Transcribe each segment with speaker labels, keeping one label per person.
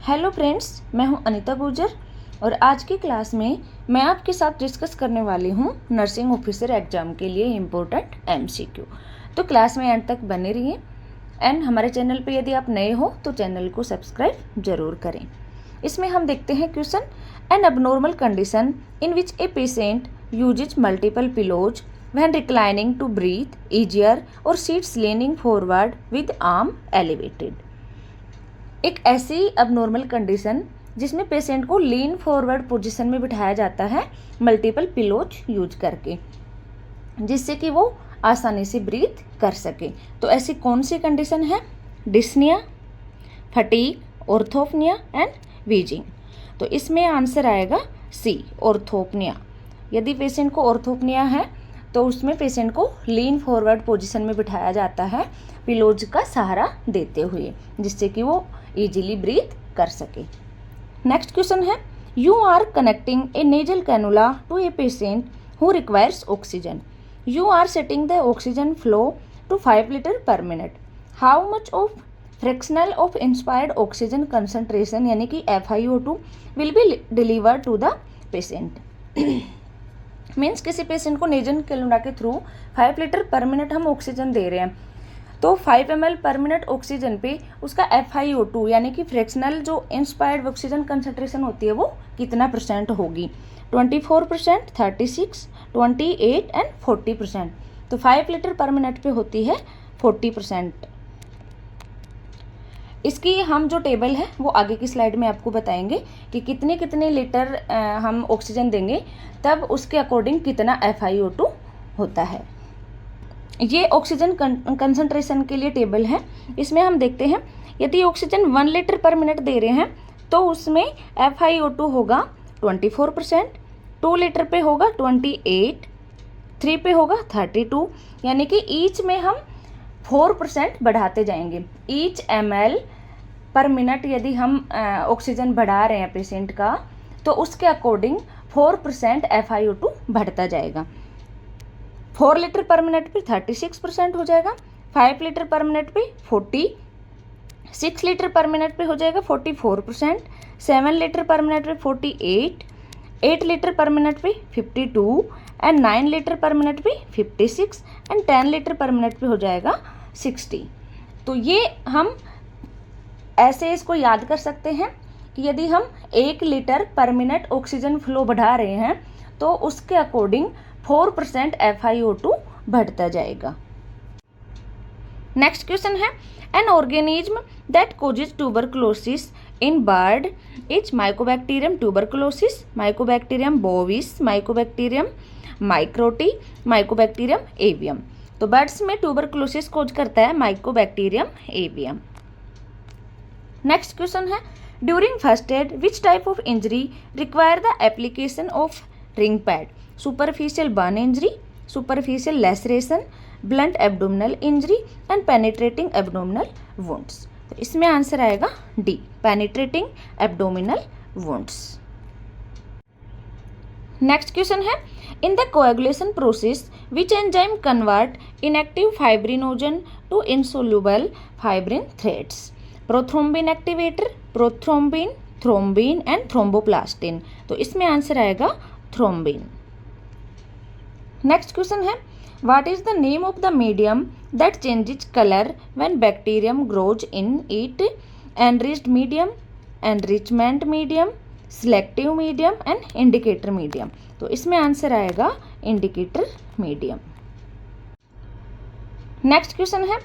Speaker 1: Hello friends, मैं हूं अनीता गुर्जर और आज की क्लास में मैं आपके साथ डिस्कस करने वाली हूं नर्सिंग ऑफिसर एग्जाम के लिए इम्पोर्टेंट एमसीक्यू। तो क्लास में एंड तक बने रहिए एंड हमारे चैनल पे यदि आप नए हो तो चैनल को सब्सक्राइब जरूर करें। इसमें हम देखते हैं question, an abnormal condition in which a patient uses multiple pillows when reclining to breathe easier or sits leaning forward with arm elevated। एक ऐसी abnormal कंडीशन जिसमें पेशेंट को लीन फॉरवर्ड पोजीशन में बिठाया जाता है मल्टीपल पिलोज यूज करके, जिससे कि वो आसानी से ब्रीथ कर सके। तो ऐसी कौन सी कंडीशन है? Dyspnoea, fatigue, orthopnoea and wheezing. तो इसमें आंसर आएगा सी, ऑर्थोपनिया। यदि पेशेंट को ऑर्थोपनिया है तो उसमें पेशेंट को लीन फॉरवर्ड पोजीशन में बिठाया जाता है पिलोज का सहारा देते हुए, जिससे कि वो इजीली ब्रीथ कर सके। नेक्स्ट क्वेश्चन है, you are connecting a nasal cannula to a patient who requires oxygen. You are setting the oxygen flow to 5 litre per minute. How much of fractional of inspired oxygen concentration यानी कि FiO2 will be delivered to the patient. Means किसी patient को nasal cannula के through 5 litre per minute हम oxygen दे रहे हैं, तो 5 ml पर मिनट ऑक्सीजन पे उसका FiO2 यानी कि फ्रैक्शनल जो इंस्पायर्ड ऑक्सीजन कंसंट्रेशन होती है वो कितना परसेंट होगी? 24%, 36, 28 एंड 40%। तो 5 लीटर पर मिनट पे होती है 40%। इसकी हम जो टेबल है वो आगे की स्लाइड में आपको बताएंगे कि कितने कितने लीटर हम ऑक्सीजन देंगे तब उसके अकॉर्डिंग कितना FiO2 होता है। ये ऑक्सीजन कंसंट्रेशन के लिए टेबल है। इसमें हम देखते हैं यदि ऑक्सीजन 1 लीटर पर मिनट दे रहे हैं तो उसमें FiO2 होगा 24%, 2 लीटर पे होगा 28, 3 पे होगा 32, यानी कि ईच में हम 4% बढ़ाते जाएंगे। ईच ml पर मिनट यदि हम ऑक्सीजन बढ़ा रहे हैं पेशेंट का तो उसके अकॉर्डिंग 4% FiO2 बढ़ता जाएगा। 4 लीटर पर मिनट पे 36% हो जाएगा, 5 लीटर पर मिनट पे 40, 6 लीटर पर मिनट पे हो जाएगा 44%, 7 लीटर पर मिनट पे 48, 8 लीटर पर मिनट पे 52 एंड 9 लीटर पर मिनट पे 56 एंड 10 लीटर पर मिनट पे हो जाएगा 60। तो ये हम ऐसे इसको याद कर सकते हैं कि यदि हम 1 litre per minute oxygen flow बढ़ा रहे हैं तो उसके अकॉर्डिंग 4% FiO2 बढ़ता जाएगा। नेक्स्ट क्वेश्चन है, an organism that causes tuberculosis in bird is mycobacterium tuberculosis, mycobacterium bovis, mycobacterium microti, mycobacterium avium. तो बर्ड्स में ट्यूबरकुलोसिस कॉज करता है माइकोबैक्टीरियम एवियम। नेक्स्ट क्वेश्चन है, during first aid which type of injury require the application of ring pad? Superficial burn injury, superficial laceration, blunt abdominal injury and penetrating abdominal wounds. तो इसमें answer आएगा D, penetrating abdominal wounds. Next question है, in the coagulation process which enzyme convert inactive fibrinogen to insoluble fibrin threads? Prothrombin activator, prothrombin, thrombin and thromboplastin. तो इसमें answer आएगा thrombin. Next question है, what is the name of the medium that changes colour when bacterium grows in it? Enriched medium, enrichment medium, selective medium and indicator medium. तो इसमें answer आएगा indicator medium. Next question है,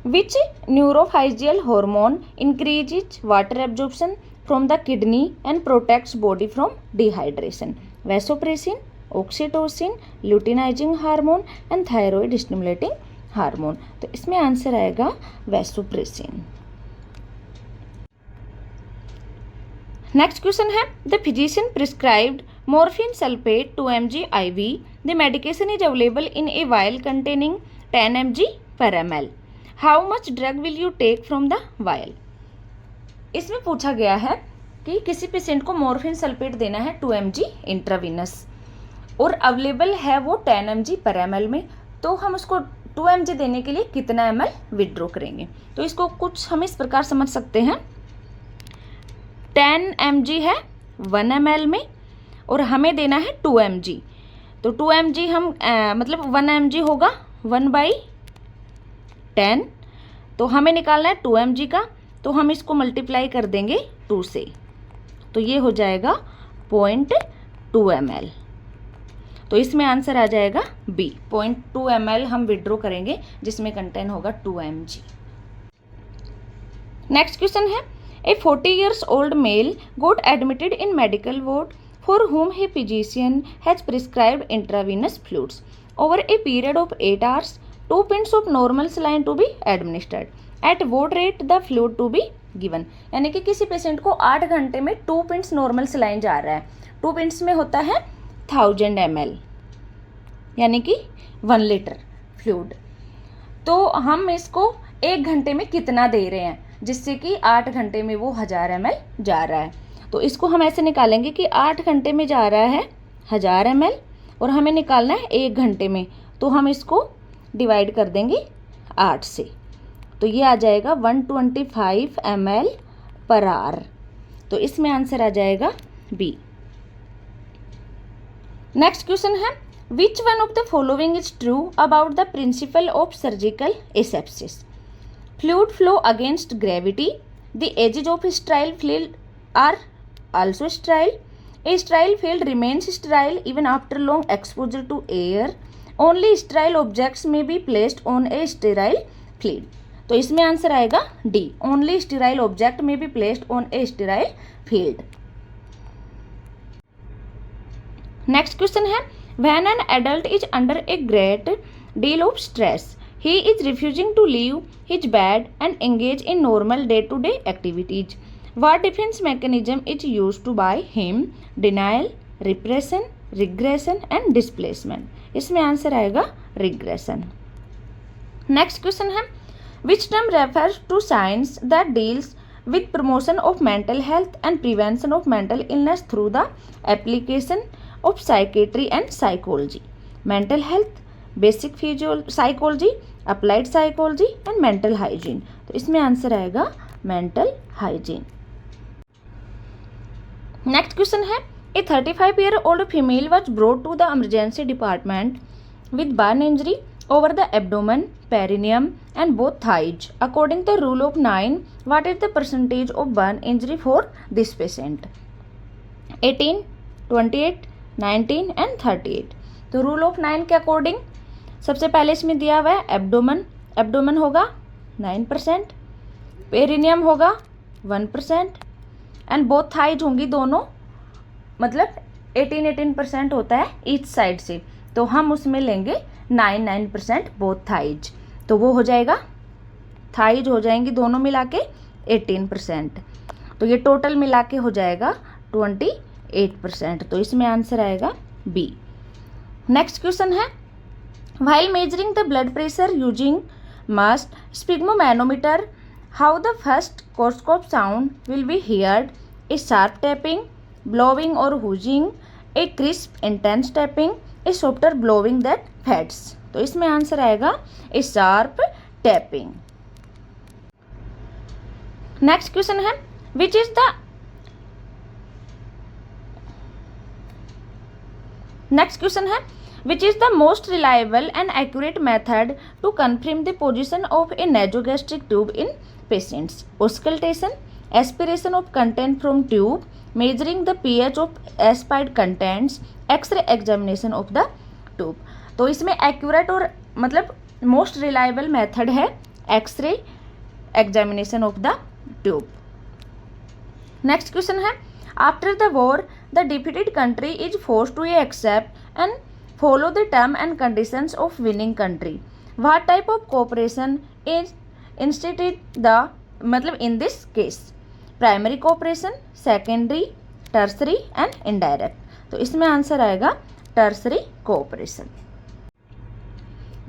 Speaker 1: which neurohypophysial hormone increases water absorption from the kidney and protects body from dehydration? Vasopressin, oxytocin, luteinizing hormone and thyroid stimulating hormone. तो इसमें answer आएगा vasopressin. Next question है, the physician prescribed morphine sulfate 2 mg IV. The medication is available in a vial containing 10 mg per ml. How much drug will you take from the vial? इसमें पूछा गया है कि किसी patient को morphine sulphate देना है 2 mg इंट्रावीनस और अवेलेबल है वो 10 mg पर ml में, तो हम उसको 2 mg देने के लिए कितना ml विड्रॉ करेंगे? तो इसको कुछ हम इस प्रकार समझ सकते हैं 10 mg है 1 ml में और हमें देना है 2 mg। तो 2 mg हम मतलब 1 mg होगा 1/10, तो हमें निकालना है 2 mg का, तो हम इसको मल्टीप्लाई कर देंगे 2 से, तो ये हो जाएगा 0.2 ml। तो इसमें आंसर आ जाएगा बी, 0.2 ml हम विड्रॉ करेंगे जिसमें कंटेंट होगा 2 mg। नेक्स्ट क्वेश्चन है, ए 40 years old male got admitted in medical ward for whom a physician has prescribed intravenous fluids. Over a period of 8 hours, 2 pints of normal saline to be administered. At what rate the fluid to be given? यानी कि किसी patient को 8 घंटे में 2 pints normal saline जा रहा है। 2 pints में होता है 1000 ml, यानी कि 1 लीटर फ्लूइड। तो हम इसको 1 घंटे में कितना दे रहे हैं, जिससे कि 8 घंटे में वो 1000 ml जा रहा है। तो इसको हम ऐसे निकालेंगे कि 8 घंटे में जा रहा है 1000 ml और हमें निकालना है 1 घंटे में, तो हम इसको डिवाइड कर देंगे 8 से, तो ये आ जाएगा 125 ml पर आवर। तो इसमें आंसर आ जाएगा बी। नेक्स्ट क्वेश्चन है, which one of the following is true about the principle of surgical asepsis? Fluid flow against gravity, the edges of sterile field are also sterile, a sterile field remains sterile even after long exposure to air, only sterile objects may be placed on a sterile field। तो इसमें answer आएगा D, only sterile object may be placed on a sterile field। Next question है, when an adult is under a great deal of stress, he is refusing to leave his bed and engage in normal day-to-day activities, what defense mechanism is used to by him? Denial, repression, regression and displacement। इसमें answer आएगा regression। Next question है, which term refers to science that deals with promotion of mental health and prevention of mental illness through the application of psychiatry and psychology? mental health, basic psychology, applied psychology and mental hygiene। तो इसमें answer आएगा mental hygiene। Next question है, ए 35-year-old female was brought to the emergency department with burn injury over the abdomen, perineum and both thighs. According to the rule of 9, what is the percentage of burn injury for this patient? 18, 28, 19 and 38। तो rule of 9 के according सबसे पहले इसमें दिया हुआ है abdomen होगा 9%, perineum होगा 1% एंड बोथ थाइज होंगी दोनों, मतलब 18% होता है ईच साइड से, तो हम उसमें लेंगे 9% बोथ थाइज, तो वो हो जाएगा थाइज हो जाएंगी दोनों मिला के 18%, तो ये टोटल मिला के हो जाएगा 28%। तो इसमें आंसर आएगा बी। नेक्स्ट क्वेश्चन है, while measuring the blood pressure using must sphygmomanometer, how the first Korsakoff sound will be heard? A sharp tapping, blowing or whooshing, a crisp intense tapping, a softer blowing that fades। तो इसमें answer आएगा a sharp tapping। Next question है, which is the next question है, which is the most reliable and accurate method to confirm the position of a nasogastric tube in patients? Auscultation, aspiration of content from tube, measuring the pH of aspired contents, X-ray examination of the tube। तो इसमें accurate और मतलब most reliable method है X-ray examination of the tube। Next question है, after the war the defeated country is forced to accept and follow the term and conditions of winning country, what type of cooperation is instituted the मतलब in this case? Primary cooperation, secondary, tertiary and indirect. तो इसमें answer आएगा tertiary cooperation.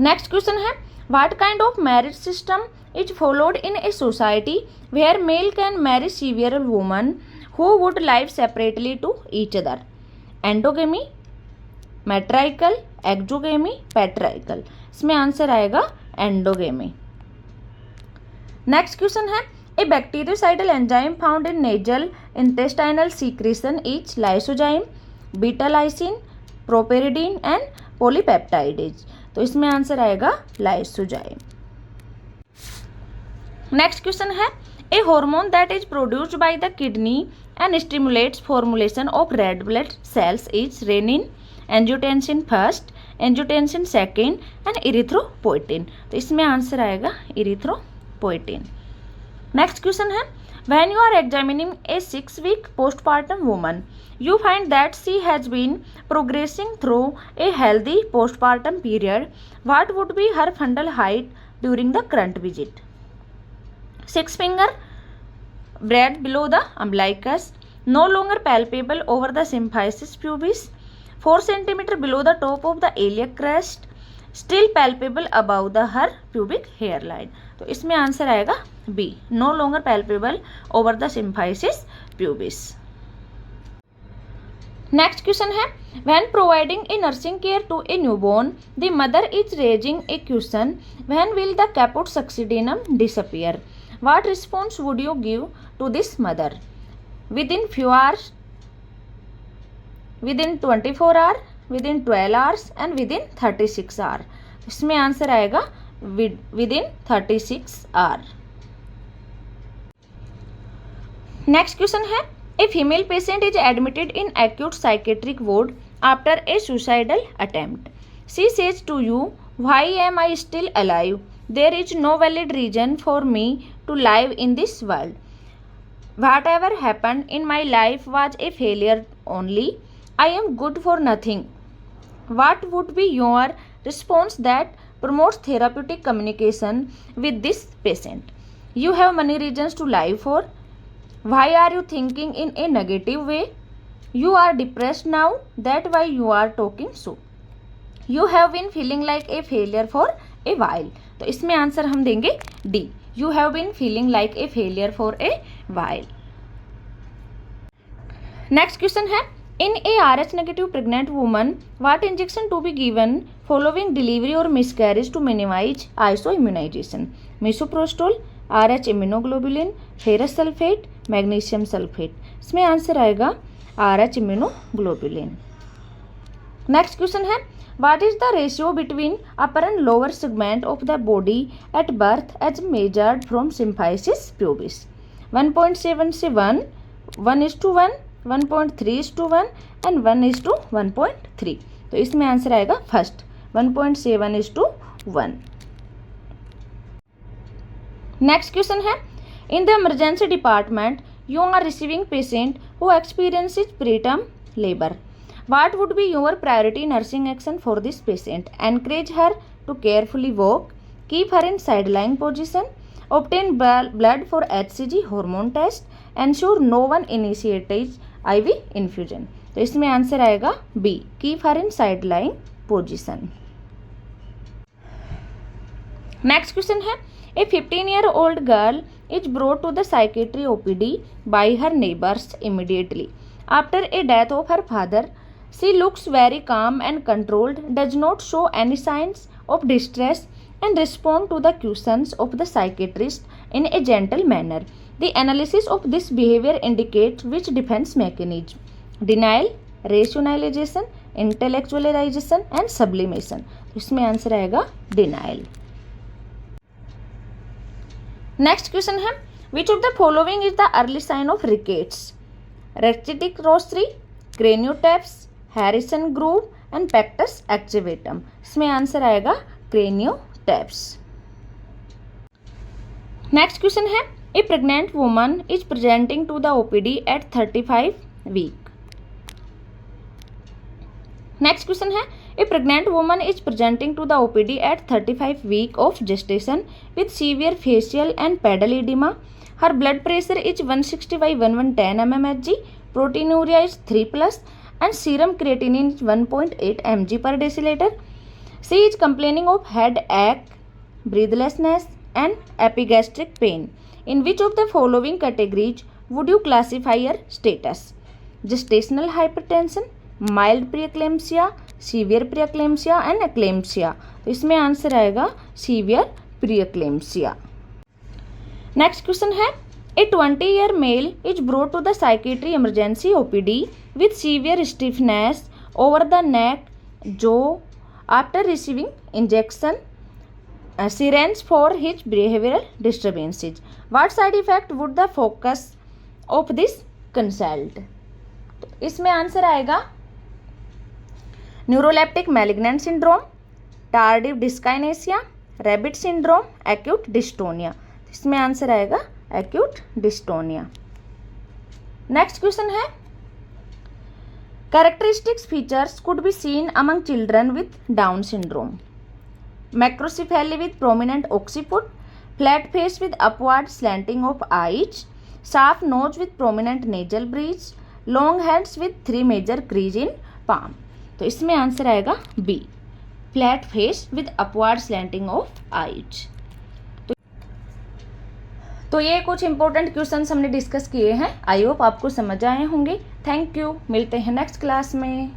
Speaker 1: Next question है, what kind of marriage system is followed in a society where male can marry several women who would live separately to each other? Endogamy, matrilocal, exogamy, patrilocal. इसमें answer आएगा endogamy. Next question है, A bactericidal enzyme found in nasal intestinal secretion is lysozyme, beta-lysine, properdin and polypeptidase. तो इसमें answer आएगा lysozyme. Next question है a hormone that is produced by the kidney and stimulates formulation of red blood cells is renin, angiotensin first, angiotensin second and erythropoietin. तो इसमें answer आएगा erythropoietin. Next question है when you are examining a 6-week postpartum woman, you find that she has been progressing through a healthy postpartum period. What would be her fundal height during the current visit? 6 finger bread below the umbilicus, no longer palpable over the symphysis pubis, 4 cm below the top of the iliac crest, still palpable above the her pubic hairline. तो इसमें answer आएगा B, no longer palpable over the symphysis pubis. Next question है when providing a nursing care to a newborn the mother is raising a question when will the caput succedaneum disappear, what response would you give to this mother? Within few hours, within 24 hour, within 12 hours and within 36 hour. इसमें answer आएगा within 36 hour। Next question है a female patient is admitted in acute psychiatric ward after a suicidal attempt. She says to you why am I still alive, there is no valid reason for me to live in this world, whatever happened in my life was a failure only, I am good for nothing. What would be your response that promotes therapeutic communication with this patient? You have many reasons to lie for. Why are you thinking in a negative way? You are depressed now, that why you are talking so. You have been feeling like a failure for a while. तो इसमें answer हम देंगे D, you have been feeling like a failure for a while। Next question है in a RH negative pregnant woman, what injection to be given following delivery or miscarriage to minimize isoimmunization? Misoprostol, RH immunoglobulin, ferrous sulfate, magnesium sulfate। इसमें answer आएगा RH immunoglobulin। Next question है what is the ratio between upper and lower segment of the body at birth as measured from symphysis pubis? 1.7 से 1:1, 1.3:1 and 1:1.3। तो इसमें answer आएगा first 1.7:1। Next question है in the emergency department you are receiving patient who experiences preterm labour, what would be your priority nursing action for this patient? Encourage her to carefully walk, keep her in sideline position, obtain blood for HCG hormone test, ensure no one initiates IV infusion। तो इसमें answer आएगा B, keep her in sideline position. Next question है a 15-year-old girl is brought to the psychiatry OPD by her neighbours immediately after a death of her father. She looks very calm and controlled, does not show any signs of distress and respond to the questions of the psychiatrist in a gentle manner. The analysis of this behavior indicates which defense mechanism? Denial, rationalization, intellectualization and sublimation। इसमें answer आएगा denial। Next question है which of the following is the early sign of rickets? Rachitic rosary, craniotaps, Harrison groove and pectus excavatum। इसमें answer आएगा craniotaps। Next question है a pregnant woman is presenting to the OPD at 35 week. Next question है a pregnant woman is presenting to the OPD at 35 week of gestation with severe facial and pedal edema. Her blood pressure is 160/110 mmHg, proteinuria is 3+ and serum creatinine is 1.8 mg per deciliter. She is complaining of headache, breathlessness and epigastric pain. In which of the following categories would you classify her status? Gestational hypertension, mild preeclampsia, severe preeclampsia and eclampsia। तो इसमें answer आएगा severe preeclampsia। Next question है A 20-year male is brought to the psychiatry emergency OPD with severe stiffness over the neck jaw after receiving injection syringe for his behavioral disturbances. What side effect would the focus of this consult? तो इसमें answer आएगा neuroleptic malignant syndrome, tardive dyskinesia, rabbit syndrome, acute dystonia. इसमें answer आएगा acute dystonia. Next question है characteristics features could be seen among children with Down syndrome. Macrocephaly with prominent occiput, flat face with upward slanting of eyes, sharp nose with prominent nasal bridge, long hands with 3 major crease in palm. तो इसमें answer आएगा B, flat face with upward slanting of eyes. तो ये कुछ important questions हमने discuss किए हैं। I hope आपको समझ आए होंगे। थैंक यू, मिलते हैं नेक्स्ट क्लास में।